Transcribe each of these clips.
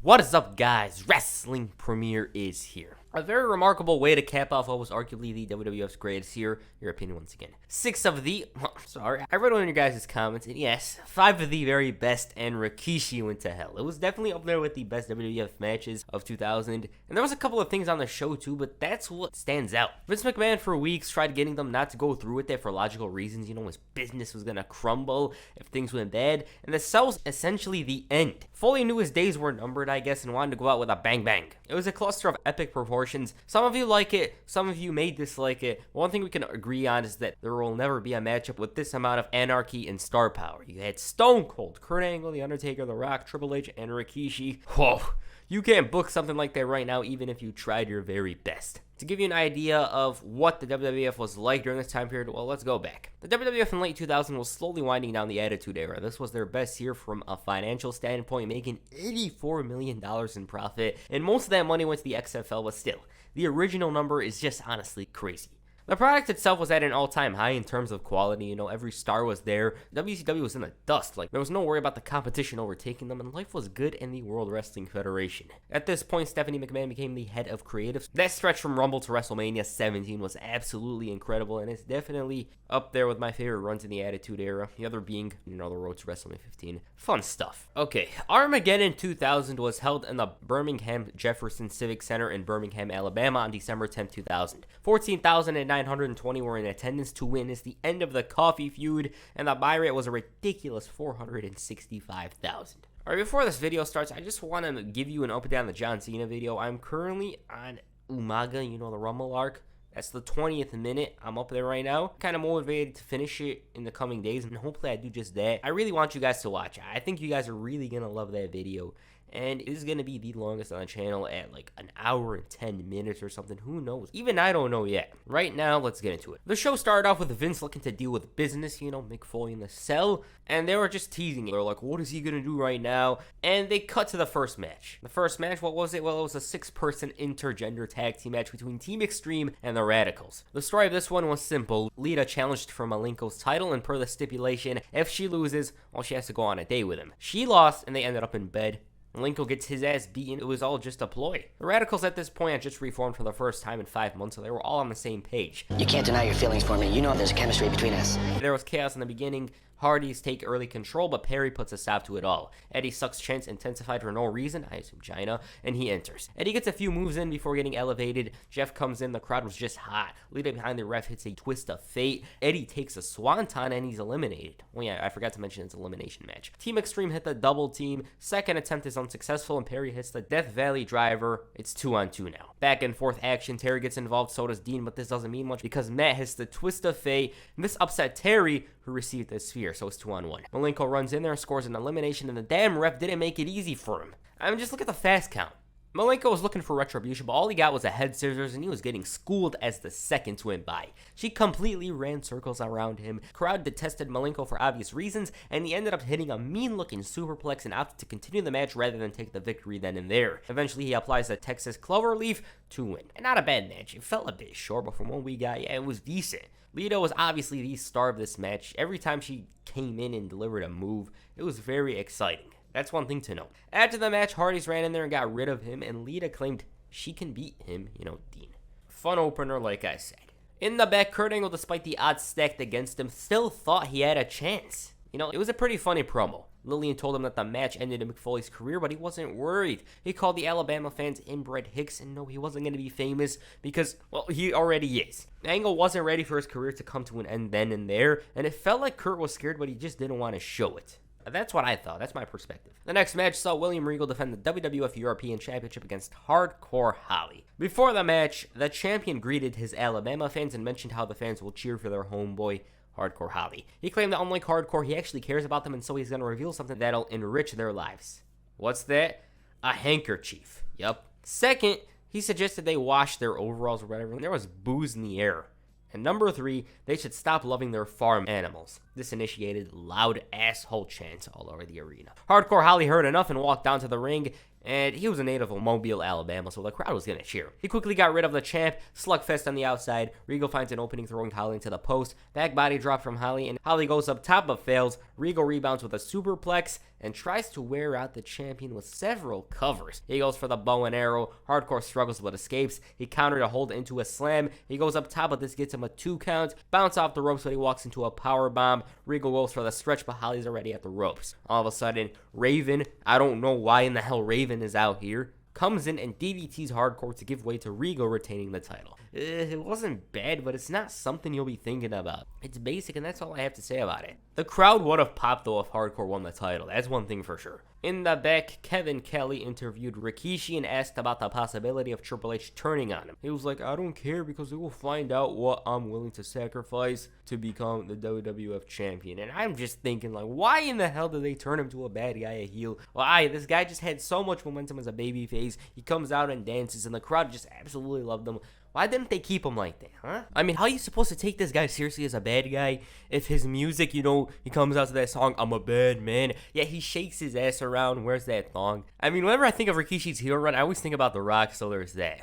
What is up, guys? Wrestling Premiere is here. A very remarkable way to cap off what was arguably the WWF's greatest year. Your opinion once again. I read one of your guys' comments, and yes, 5 of the very best, and Rikishi went to hell. It was definitely up there with the best WWF matches of 2000, and there was a couple of things on the show too, but that's what stands out. Vince McMahon for weeks tried getting them not to go through with it for logical reasons. His business was gonna crumble if things went bad, and the cell was essentially the end. Foley knew his days were numbered, I guess, and wanted to go out with a bang bang. It was a cluster of epic proportions. Some of you like it, some of you may dislike it. One thing we can agree on is that there will never be a matchup with this amount of anarchy and star power. You had Stone Cold, Kurt Angle, The Undertaker, The Rock, Triple H, and Rikishi. Whoa, you can't book something like that right now, even if you tried your very best. To give you an idea of what the WWF was like during this time period, well, let's go back. The WWF in late 2000 was slowly winding down the Attitude Era. This was their best year from a financial standpoint, making $84 million in profit, and most of that money went to the XFL, but still, the original number is just honestly crazy. The product itself was at an all-time high in terms of quality. Every star was there. WCW was in the dust. There was no worry about the competition overtaking them, and life was good in the World Wrestling Federation. At this point, Stephanie McMahon became the head of creative. That stretch from Rumble to WrestleMania 17 was absolutely incredible, and it's definitely up there with my favorite runs in the Attitude Era. The other being, the road to WrestleMania 15. Fun stuff. Okay, Armageddon 2000 was held in the Birmingham Jefferson Civic Center in Birmingham, Alabama on December 10, 2000. 14,920 were in attendance to witness the end of the Coffee feud, and the buy rate was a ridiculous 465,000. Alright, before this video starts, I just want to give you an update on the John Cena video. I'm currently on Umaga, the Rumble arc. That's the 20th minute. I'm up there right now. Kind of motivated to finish it in the coming days, and hopefully I do just that. I really want you guys to watch. I think you guys are really going to love that video. And it is going to be the longest on the channel at like an hour and 10 minutes or something. Who knows? Even I don't know yet. Right now, let's get into it. The show started off with Vince looking to deal with business, Mick Foley in the cell. And they were just teasing it. They were like, what is he going to do right now? And they cut to the first match. The first match, what was it? Well, it was a 6-person intergender tag team match between Team Extreme and the Radicals. The story of this one was simple. Lita challenged for Malenko's title, and per the stipulation, if she loses, well, she has to go on a date with him. She lost, and they ended up in bed. Malenko gets his ass beaten. It was all just a ploy. The Radicals at this point had just reformed for the first time in 5 months, so they were all on the same page. You can't deny your feelings for me. You know there's a chemistry between us. There was chaos in the beginning. Hardys take early control, but Perry puts a stop to it all. Eddie sucks chants intensified for no reason, I assume China, and he enters. Eddie gets a few moves in before getting elevated. Jeff comes in, the crowd was just hot. Lita behind the ref hits a twist of fate. Eddie takes a swanton and he's eliminated. Oh yeah, I forgot to mention it's an elimination match. Team Extreme hit the double team. Second attempt is unsuccessful and Perry hits the Death Valley driver. It's 2-on-2 now. Back and forth action. Terry gets involved, so does Dean, but this doesn't mean much because Matt hits the twist of fate. And this upset Terry, who received the sphere, so it's 2-on-1. Malenko runs in there and scores an elimination, and the damn ref didn't make it easy for him. Just look at the fast count. Malenko was looking for retribution, but all he got was a head scissors, and he was getting schooled as the seconds went by. She completely ran circles around him. Crowd detested Malenko for obvious reasons, and he ended up hitting a mean-looking superplex and opted to continue the match rather than take the victory then and there. Eventually, he applies a Texas Cloverleaf to win. And not a bad match. It felt a bit short, but from what we got, yeah, it was decent. Lita was obviously the star of this match. Every time she came in and delivered a move, it was very exciting. That's one thing to know. After the match, Hardys ran in there and got rid of him, and Lita claimed she can beat him, Dean. Fun opener, like I said. In the back, Kurt Angle, despite the odds stacked against him, still thought he had a chance. It was a pretty funny promo. Lillian told him that the match ended in Mick Foley's career, but he wasn't worried. He called the Alabama fans inbred hicks, and no, he wasn't going to be famous because, well, he already is. Angle wasn't ready for his career to come to an end then and there, and it felt like Kurt was scared, but he just didn't want to show it. That's what I thought. That's my perspective. The next match saw William Regal defend the WWF European Championship against Hardcore Holly. Before the match, the champion greeted his Alabama fans and mentioned how the fans will cheer for their homeboy, Hardcore Holly. He claimed that unlike Hardcore, he actually cares about them, and so he's going to reveal something that'll enrich their lives. What's that? A handkerchief. Yup. Second, he suggested they wash their overalls or whatever, and there was booze in the air. And number 3, they should stop loving their farm animals. This initiated loud asshole chants all over the arena. Hardcore Holly heard enough and walked down to the ring, and he was a native of Mobile, Alabama, so the crowd was going to cheer. He quickly got rid of the champ, slugfest on the outside. Regal finds an opening, throwing Holly into the post. Back body drop from Holly, and Holly goes up top but fails. Regal rebounds with a superplex, and tries to wear out the champion with several covers. He goes for the bow and arrow. Hardcore struggles but escapes. He countered a hold into a slam. He goes up top, but this gets him a 2 count. Bounce off the ropes, but he walks into a power bomb. Regal goes for the stretch, but Holly's already at the ropes. All of a sudden, Raven, I don't know why in the hell Raven is out here, comes in and DDTs Hardcore to give way to Regal retaining the title. It wasn't bad, but it's not something you'll be thinking about. It's basic, and that's all I have to say about it. The crowd would have popped, though, if Hardcore won the title. That's one thing for sure. In the back, Kevin Kelly interviewed Rikishi and asked about the possibility of Triple H turning on him. He was like, I don't care because we will find out what I'm willing to sacrifice to become the WWF champion. And I'm just thinking, like, why in the hell did they turn him to a bad guy, a heel? Well, this guy just had so much momentum as a babyface. He comes out and dances, and the crowd just absolutely loved him. Why didn't they keep him like that, huh? I mean, how are you supposed to take this guy seriously as a bad guy if his music, he comes out to that song, I'm a bad man, yet he shakes his ass around, wears that thong? I mean, whenever I think of Rikishi's heel run, I always think about The Rock, so there's that.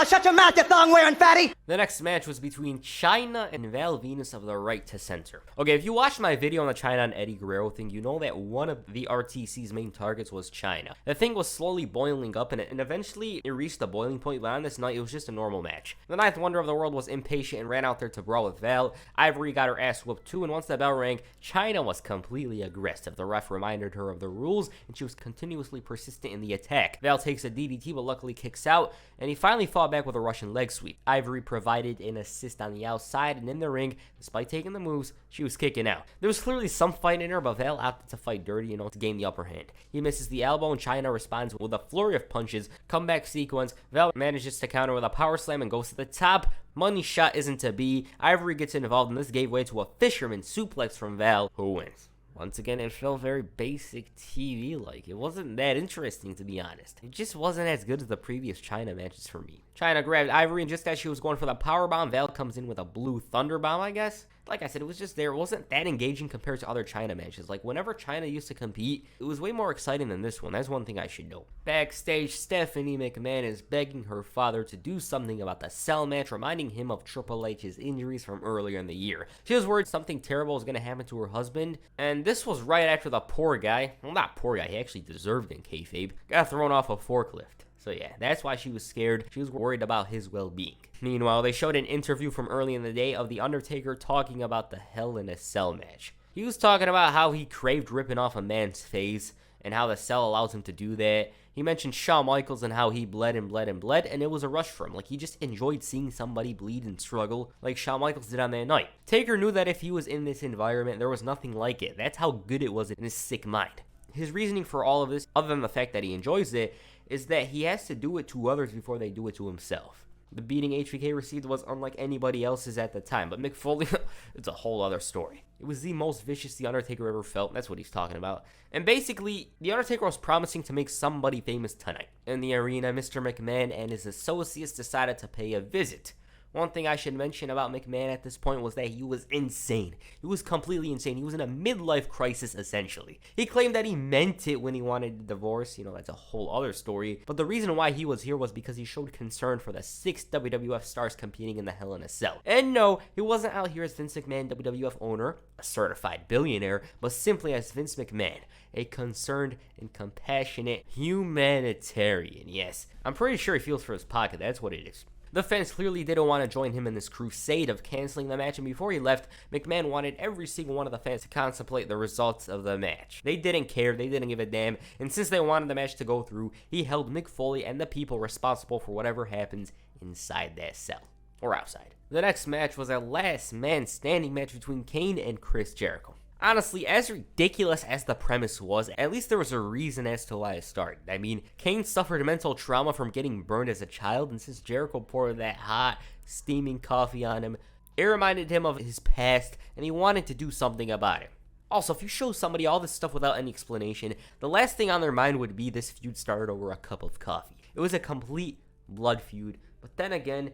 Shut your mouth, you thong-wearing fatty! The next match was between Chyna and Val Venus of the Right to Center. Okay, if you watched my video on the Chyna and Eddie Guerrero thing, you know that one of the RTC's main targets was Chyna. The thing was slowly boiling up, and eventually it reached the boiling point, but on this night, it was just a normal match. The Ninth Wonder of the World was impatient and ran out there to brawl with Val. Ivory got her ass whooped too, and once the bell rang, Chyna was completely aggressive. The ref reminded her of the rules, and she was continuously persistent in the attack. Val takes a DDT, but luckily kicks out, and he finally fought back with a Russian leg sweep. Ivory provided an assist on the outside, and in the ring, despite taking the moves, she was kicking out. There was clearly some fight in her, but Val opted to fight dirty, to gain the upper hand. He misses the elbow, and Chyna responds with a flurry of punches. Comeback sequence. Val manages to counter with a power slam and goes to the top. Money shot isn't to be. Ivory gets involved, and this gave way to a fisherman suplex from Val, who wins. Once again, it felt very basic TV-like. It wasn't that interesting, to be honest. It just wasn't as good as the previous Chyna matches for me. Chyna grabbed Ivory, and just as she was going for the powerbomb, Val comes in with a blue thunder bomb, I guess. Like I said, it was just there. It wasn't that engaging compared to other Chyna matches. Like, whenever Chyna used to compete, it was way more exciting than this one. That's one thing I should know. Backstage, Stephanie McMahon is begging her father to do something about the Cell match, reminding him of Triple H's injuries from earlier in the year. She was worried something terrible was going to happen to her husband, and this was right after the poor guy, well, not poor guy, he actually deserved it in kayfabe, got thrown off a forklift. So yeah, that's why she was scared. She was worried about his well-being. Meanwhile, they showed an interview from early in the day of The Undertaker talking about the Hell in a Cell match. He was talking about how he craved ripping off a man's face and how the Cell allows him to do that. He mentioned Shawn Michaels and how he bled and bled and bled, and it was a rush for him. Like, he just enjoyed seeing somebody bleed and struggle like Shawn Michaels did on that night. Taker knew that if he was in this environment, there was nothing like it. That's how good it was in his sick mind. His reasoning for all of this, other than the fact that he enjoys it, is that he has to do it to others before they do it to himself. The beating HBK received was unlike anybody else's at the time, but Mick Foley, it's a whole other story. It was the most vicious The Undertaker ever felt, that's what he's talking about. And basically, The Undertaker was promising to make somebody famous tonight. In the arena, Mr. McMahon and his associates decided to pay a visit. One thing I should mention about McMahon at this point was that he was insane. He was completely insane. He was in a midlife crisis, essentially. He claimed that he meant it when he wanted a divorce. That's a whole other story. But the reason why he was here was because he showed concern for the 6 WWF stars competing in the Hell in a Cell. And no, he wasn't out here as Vince McMahon, WWF owner, a certified billionaire, but simply as Vince McMahon, a concerned and compassionate humanitarian. Yes, I'm pretty sure he feels for his pocket. That's what it is. The fans clearly didn't want to join him in this crusade of canceling the match, and before he left, McMahon wanted every single one of the fans to contemplate the results of the match. They didn't care, they didn't give a damn, and since they wanted the match to go through, he held Mick Foley and the people responsible for whatever happens inside that cell, or outside. The next match was a last man standing match between Kane and Chris Jericho. Honestly, as ridiculous as the premise was, at least there was a reason as to why it started. I mean, Kane suffered mental trauma from getting burned as a child, and since Jericho poured that hot, steaming coffee on him, it reminded him of his past, and he wanted to do something about it. Also, if you show somebody all this stuff without any explanation, the last thing on their mind would be this feud started over a cup of coffee. It was a complete blood feud, but then again,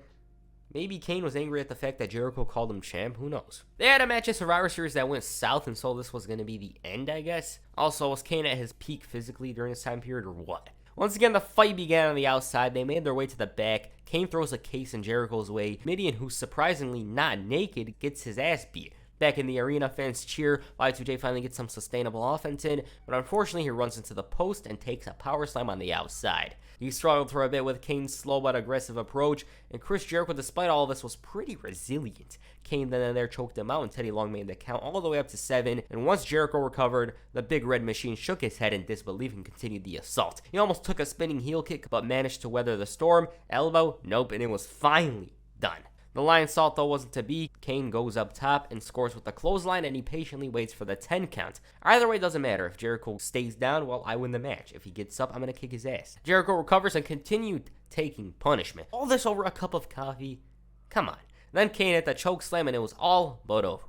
maybe Kane was angry at the fact that Jericho called him champ, who knows. They had a match at Survivor Series that went south, and so this was going to be the end, I guess. Also, was Kane at his peak physically during this time period, or what? Once again, the fight began on the outside. They made their way to the back. Kane throws a case in Jericho's way. Mideon, who's surprisingly not naked, gets his ass beat. Back in the arena, fans cheer. Y2J finally gets some sustainable offense in, but unfortunately he runs into the post and takes a power slam on the outside. He struggled for a bit with Kane's slow but aggressive approach, and Chris Jericho, despite all of this, was pretty resilient. Kane then and there choked him out, and Teddy Long made the count all the way up to 7, and once Jericho recovered, the big red machine shook his head in disbelief and continued the assault. He almost took a spinning heel kick, but managed to weather the storm. Elbow, nope, and it was finally done. The lion salt, though, wasn't to be. Kane goes up top and scores with the clothesline, and he patiently waits for the 10 count. Either way, doesn't matter. If Jericho stays down, well, I win the match. If he gets up, I'm going to kick his ass. Jericho recovers and continued taking punishment. All this over a cup of coffee? Come on. Then Kane hit the choke slam, and it was all but over.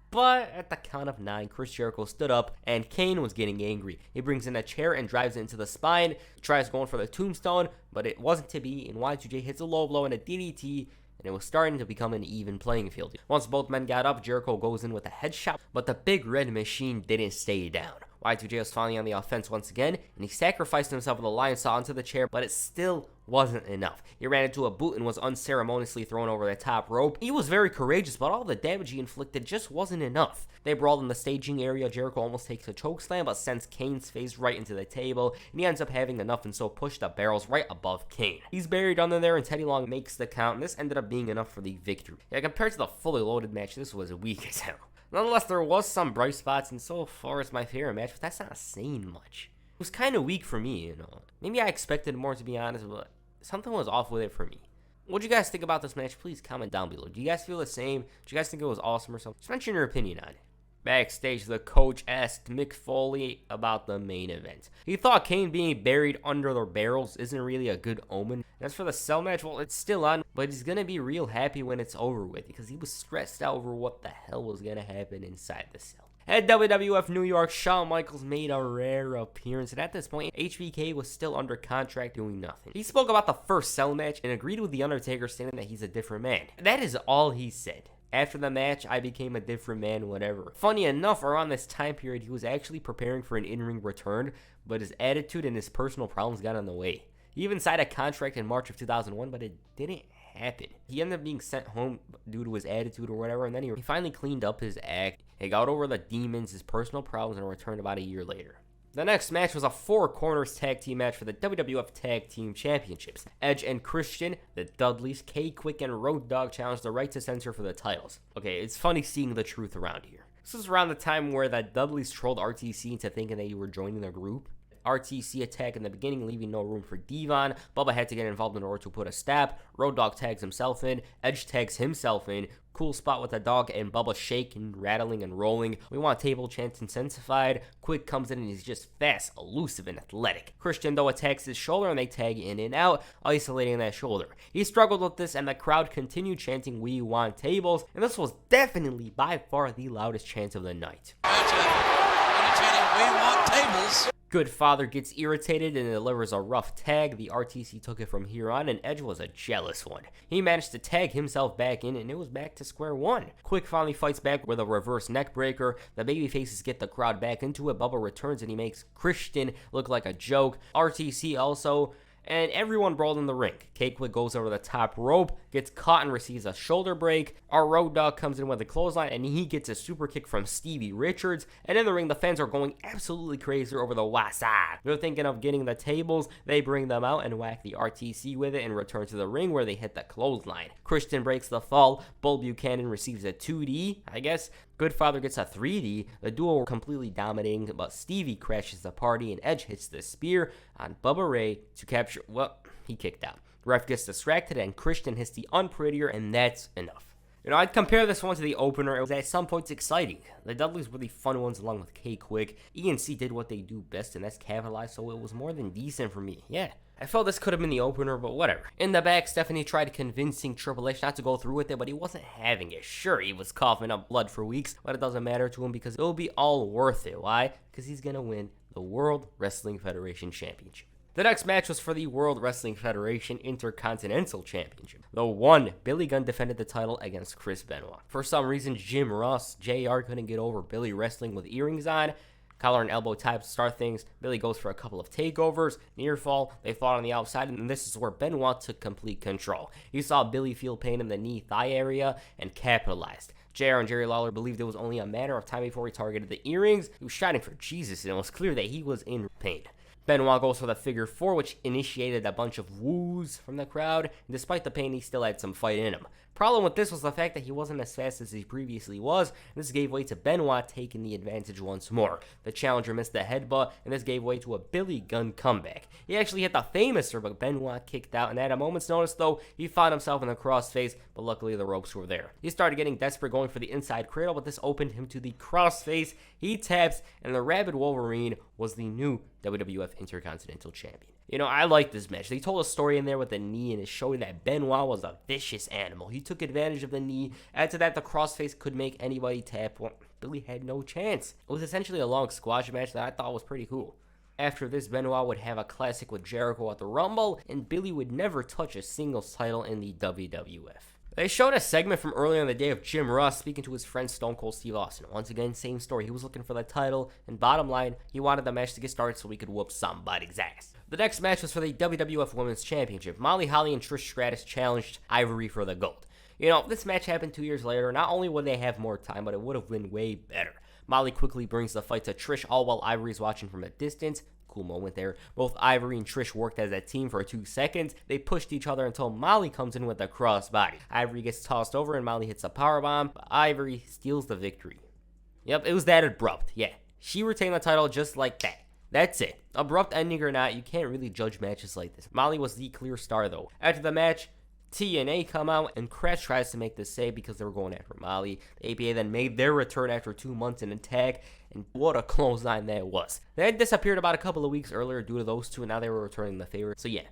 But at the count of 9, Chris Jericho stood up, and Kane was getting angry. He brings in a chair and drives it into the spine, tries going for the tombstone, but it wasn't to be, and Y2J hits a low blow and a DDT, and it was starting to become an even playing field. Once both men got up, Jericho goes in with a headshot, but the big red machine didn't stay down. Y2J was finally on the offense once again, and he sacrificed himself with a lion saw onto the chair, but it still wasn't enough. He ran into a boot and was unceremoniously thrown over the top rope. He was very courageous, but all the damage he inflicted just wasn't enough. They brawled in the staging area. Jericho almost takes a chokeslam, but sends Kane's face right into the table, and he ends up having enough and so pushed the barrels right above Kane. He's buried under there, and Teddy Long makes the count, and this ended up being enough for the victory. Yeah, compared to the fully loaded match, this was weak as hell. Nonetheless, there was some bright spots, and so far as my favorite match, but that's not saying much. It was kind of weak for me, you know. Maybe I expected more, to be honest, but something was off with it for me. What do you guys think about this match? Please comment down below. Do you guys feel the same? Do you guys think it was awesome or something? Just mention your opinion on it. Backstage, the coach asked Mick Foley about the main event. He thought Kane being buried under the barrels isn't really a good omen. As for the cell match, well, it's still on, but he's going to be real happy when it's over with because he was stressed out over what the hell was going to happen inside the cell. At WWF New York, Shawn Michaels made a rare appearance, and at this point, HBK was still under contract doing nothing. He spoke about the first cell match and agreed with The Undertaker, stating that he's a different man. That is all he said. After the match, I became a different man, whatever. Funny enough, around this time period, he was actually preparing for an in-ring return, but his attitude and his personal problems got in the way. He even signed a contract in March of 2001, but it didn't happen. He ended up being sent home due to his attitude or whatever, and then he finally cleaned up his act. He got over the demons, his personal problems, and returned about a year later. The next match was a 4 corners tag team match for the WWF Tag Team Championships. Edge and Christian, the Dudleys, K-Quick, and Road Dogg challenged the Right to Censor for the titles. Okay, it's funny seeing the truth around here. This was around the time where the Dudleys trolled RTC into thinking that you were joining their group. RTC attack in the beginning, leaving no room for Devon. Bubba had to get involved in order to put a stop. Road Dogg tags himself in. Edge tags himself in. Cool spot with the dog and Bubba shaking, rattling, and rolling. We want table chants intensified. Quick comes in and he's just fast, elusive, and athletic. Christian, though, attacks his shoulder and they tag in and out, isolating that shoulder. He struggled with this and the crowd continued chanting, "We want tables," and this was definitely by far the loudest chant of the night. We want tables. Good Father gets irritated and delivers a rough tag. The RTC took it from here on, and Edge was a jealous one. He managed to tag himself back in, and it was back to square one. Quick finally fights back with a reverse neck breaker. The babyfaces get the crowd back into it. Bubba returns, and he makes Christian look like a joke. RTC also, and everyone brawled in the ring. K-Quick goes over the top rope, gets caught and receives a shoulder break. Our Road Dogg comes in with a clothesline, and he gets a super kick from Stevie Richards. And in the ring, the fans are going absolutely crazy over the wasa. They're thinking of getting the tables. They bring them out and whack the RTC with it and return to the ring where they hit the clothesline. Christian breaks the fall. Bull Buchanan receives a 2D, I guess. Good Father gets a 3D. The duo were completely dominating, but Stevie crashes the party and Edge hits the spear on Bubba Ray to capture. Well, he kicked out. Ref gets distracted and Christian hits the unprettier, and that's enough. You know, I'd compare this one to the opener. It was at some points exciting. The Dudleys were the fun ones along with K-Quick. E&C did what they do best, and that's capitalize, so it was more than decent for me. Yeah. I felt this could have been the opener, but whatever. In the back, Stephanie tried convincing Triple H not to go through with it, but he wasn't having it. Sure, he was coughing up blood for weeks, but it doesn't matter to him because it'll be all worth it. Why? Because he's going to win the World Wrestling Federation Championship. The next match was for the World Wrestling Federation Intercontinental Championship. The one, Billy Gunn defended the title against Chris Benoit. For some reason, Jim Ross, JR couldn't get over Billy wrestling with earrings on. Collar and elbow type to start things. Billy goes for a couple of takeovers, near fall. They fought on the outside, and this is where Benoit took complete control. He saw Billy feel pain in the knee thigh area and capitalized. JR and Jerry Lawler believed it was only a matter of time before he targeted the earrings. He was shouting for Jesus, and it was clear that he was in pain. Benoit goes for the figure 4, which initiated a bunch of woos from the crowd, and despite the pain, he still had some fight in him. Problem with this was the fact that he wasn't as fast as he previously was, and this gave way to Benoit taking the advantage once more. The challenger missed the headbutt, and this gave way to a Billy Gunn comeback. He actually hit the famouser, but Benoit kicked out, and at a moment's notice, though, he found himself in the crossface, but luckily the ropes were there. He started getting desperate, going for the inside cradle, but this opened him to the crossface. He taps, and the Rabid Wolverine was the new WWF Intercontinental Champion. You know, I like this match. They told a story in there with the knee, and it showed that Benoit was a vicious animal. He took advantage of the knee. Add to that, the crossface could make anybody tap. Well, Billy had no chance. It was essentially a long squash match that I thought was pretty cool. After this, Benoit would have a classic with Jericho at the Rumble, and Billy would never touch a singles title in the WWF. They showed a segment from earlier in the day of Jim Ross speaking to his friend Stone Cold Steve Austin. Once again, same story. He was looking for the title, and bottom line, he wanted the match to get started so he could whoop somebody's ass. The next match was for the WWF Women's Championship. Molly Holly and Trish Stratus challenged Ivory for the gold. You know, this match happened 2 years later. Not only would they have more time, but it would have been way better. Molly quickly brings the fight to Trish, all while Ivory's watching from a distance. Cool moment there. Both Ivory and Trish worked as a team for 2 seconds. They pushed each other until Molly comes in with a crossbody. Ivory gets tossed over and Molly hits a powerbomb, but Ivory steals the victory. Yep, it was that abrupt. Yeah, she retained the title just like that. That's it. Abrupt ending or not, you can't really judge matches like this. Molly was the clear star though. After the match, TNA come out, and Crash tries to make the save because they were going after Molly. The APA then made their return after 2 months in attack, and what a clothesline that was. They had disappeared about a couple of weeks earlier due to those two, and now they were returning the favor. So yeah,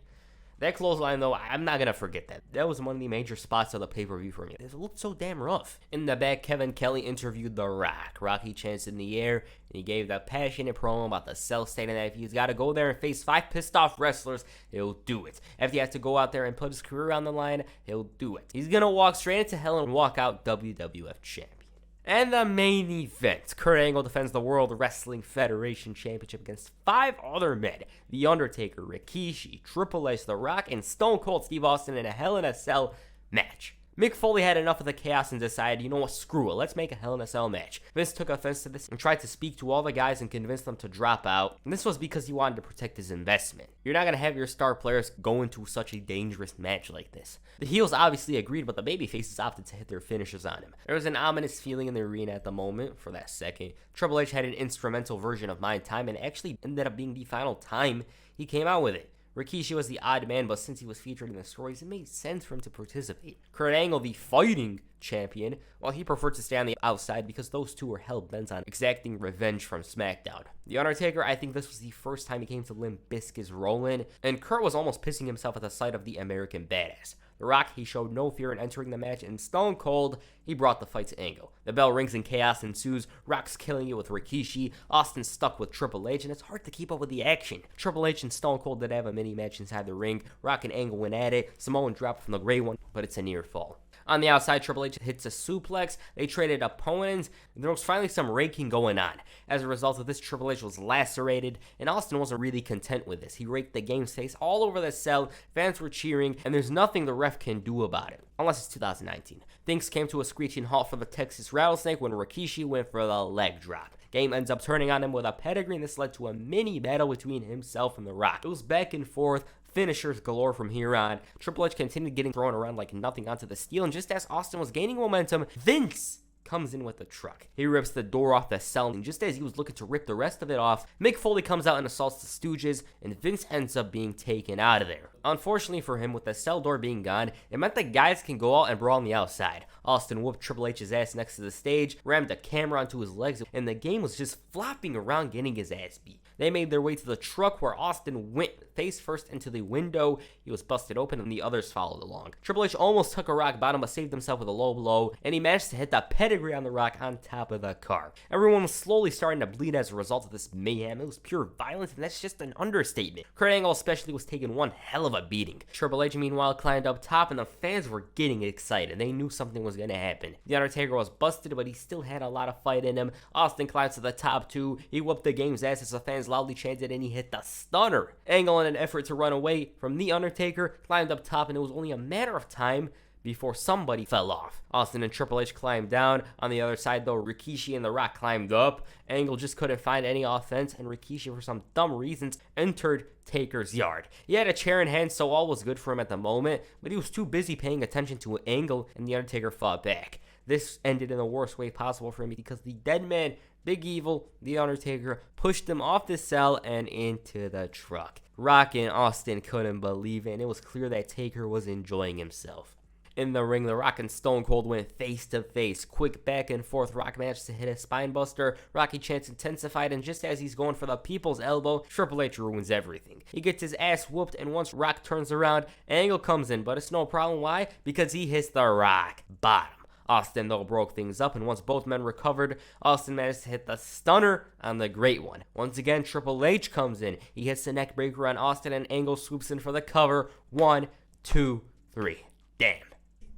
that clothesline though, I'm not going to forget that. That was one of the major spots of the pay-per-view for me. It looked so damn rough. In the back, Kevin Kelly interviewed The Rock. Rocky chants in the air, and he gave that passionate promo about the cell stating that if he's got to go there and face 5 pissed off wrestlers, he'll do it. If he has to go out there and put his career on the line, he'll do it. He's going to walk straight into hell and walk out WWF champion. And the main event, Kurt Angle defends the World Wrestling Federation Championship against 5 other men. The Undertaker, Rikishi, Triple H, The Rock, and Stone Cold Steve Austin in a Hell in a Cell match. Mick Foley had enough of the chaos and decided, you know what, screw it, let's make a Hell in a Cell match. Vince took offense to this and tried to speak to all the guys and convince them to drop out. And this was because he wanted to protect his investment. You're not going to have your star players go into such a dangerous match like this. The heels obviously agreed, but the babyfaces opted to hit their finishers on him. There was an ominous feeling in the arena at the moment for that second. Triple H had an instrumental version of My Time and actually ended up being the final time he came out with it. Rikishi was the odd man, but since he was featured in the stories, it made sense for him to participate. Kurt Angle, the fighting champion, well, he preferred to stay on the outside because those two were hell-bent on exacting revenge from SmackDown. The Undertaker, I think this was the first time he came to Limp Bizkit's Rollin', and Kurt was almost pissing himself at the sight of the American Badass. The Rock, he showed no fear in entering the match, and Stone Cold, he brought the fight to Angle. The bell rings and chaos ensues. Rock's killing it with Rikishi. Austin's stuck with Triple H, and it's hard to keep up with the action. Triple H and Stone Cold did have a mini match inside the ring. Rock and Angle went at it. Samoan dropped from the gray one, but it's a near fall. On the outside, Triple H hits a suplex. They traded opponents. There was finally some raking going on. As a result of this, Triple H was lacerated, and Austin wasn't really content with this. He raked the game's face all over the cell. Fans were cheering, and there's nothing the ref can do about it. Unless it's 2019. Things came to a screeching halt for the Texas Rattlesnake when Rikishi went for the leg drop. Game ends up turning on him with a pedigree, and this led to a mini battle between himself and The Rock. It was back and forth. Finishers galore from here on. Triple H continued getting thrown around like nothing onto the steel, and just as Austin was gaining momentum, Vince comes in with the truck. He rips the door off the cell, and just as he was looking to rip the rest of it off, Mick Foley comes out and assaults the Stooges, and Vince ends up being taken out of there. Unfortunately for him, with the cell door being gone, it meant that guys can go out and brawl on the outside. Austin whooped Triple H's ass next to the stage, rammed a camera onto his legs, and the game was just flopping around getting his ass beat. They made their way to the truck where Austin went face first into the window. He was busted open and the others followed along. Triple H almost took a rock bottom but saved himself with a low blow, and he managed to hit the pedigree on the Rock on top of the car. Everyone was slowly starting to bleed as a result of this mayhem. It was pure violence, and that's just an understatement. Kurt Angle especially was taking one hell of a beating. Triple H meanwhile climbed up top, and the fans were getting excited. They knew something was going to happen. The Undertaker was busted, but he still had a lot of fight in him. Austin climbed to the top too. He whooped the game's ass as the fans loudly chanted, and he hit the stunner. Angle, in an effort to run away from The Undertaker, climbed up top, and it was only a matter of time before somebody fell off. Austin and Triple H climbed down. On the other side, though, Rikishi and The Rock climbed up. Angle just couldn't find any offense, and Rikishi, for some dumb reasons, entered Taker's yard. He had a chair in hand, so all was good for him at the moment, but he was too busy paying attention to Angle, and The Undertaker fought back. This ended in the worst way possible for him because the dead man, Big Evil, The Undertaker, pushed him off the cell and into the truck. Rock and Austin couldn't believe it, and it was clear that Taker was enjoying himself. In the ring, The Rock and Stone Cold went face to face. Quick back and forth Rock managed to hit a spine buster. Rocky chants intensified, and just as he's going for the people's elbow, Triple H ruins everything. He gets his ass whooped, and once Rock turns around, Angle comes in, but it's no problem. Why? Because he hits The Rock bottom. Austin, though, broke things up, and once both men recovered, Austin managed to hit the stunner on the Great One. Once again, Triple H comes in. He hits the neck breaker on Austin, and Angle swoops in for the cover. 1, 2, 3. Damn.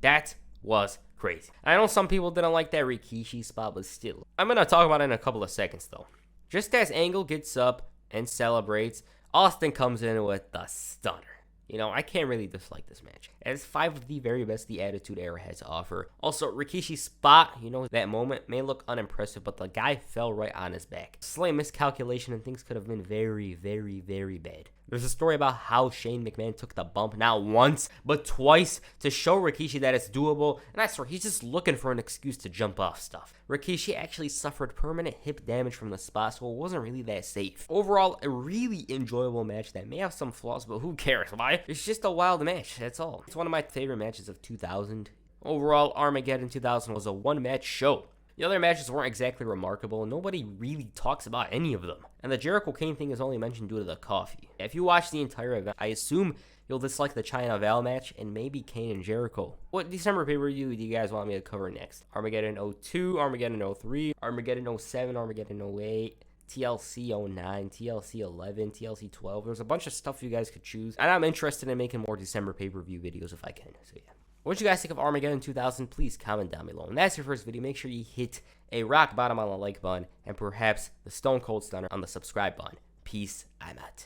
That was crazy. I know some people didn't like that Rikishi spot, but still. I'm going to talk about it in a couple of seconds, though. Just as Angle gets up and celebrates, Austin comes in with the stunner. You know, I can't really dislike this match. It has 5 of the very best the Attitude Era has to offer. Also, Rikishi's spot, you know, that moment may look unimpressive, but the guy fell right on his back. Slight miscalculation and things could have been very, very, very bad. There's a story about how Shane McMahon took the bump not once, but twice to show Rikishi that it's doable, and I swear he's just looking for an excuse to jump off stuff. Rikishi actually suffered permanent hip damage from the spot, so it wasn't really that safe. Overall, a really enjoyable match that may have some flaws, but who cares? Why? It's just a wild match, that's all. It's one of my favorite matches of 2000. Overall, Armageddon 2000 was a one-match show. The other matches weren't exactly remarkable, and nobody really talks about any of them. And the Jericho Kane thing is only mentioned due to the coffee. If you watch the entire event, I assume you'll dislike the China Val match and maybe Kane and Jericho. What December pay-per-view do you guys want me to cover next? Armageddon 02, Armageddon 03, Armageddon 07, Armageddon 08, TLC 09, TLC 11, TLC 12. There's a bunch of stuff you guys could choose, and I'm interested in making more December pay-per-view videos if I can, so yeah. What you guys think of Armageddon 2000? Please comment down below. And that's your first video. Make sure you hit a rock bottom on the like button and perhaps the Stone Cold Stunner on the subscribe button. Peace. I'm out.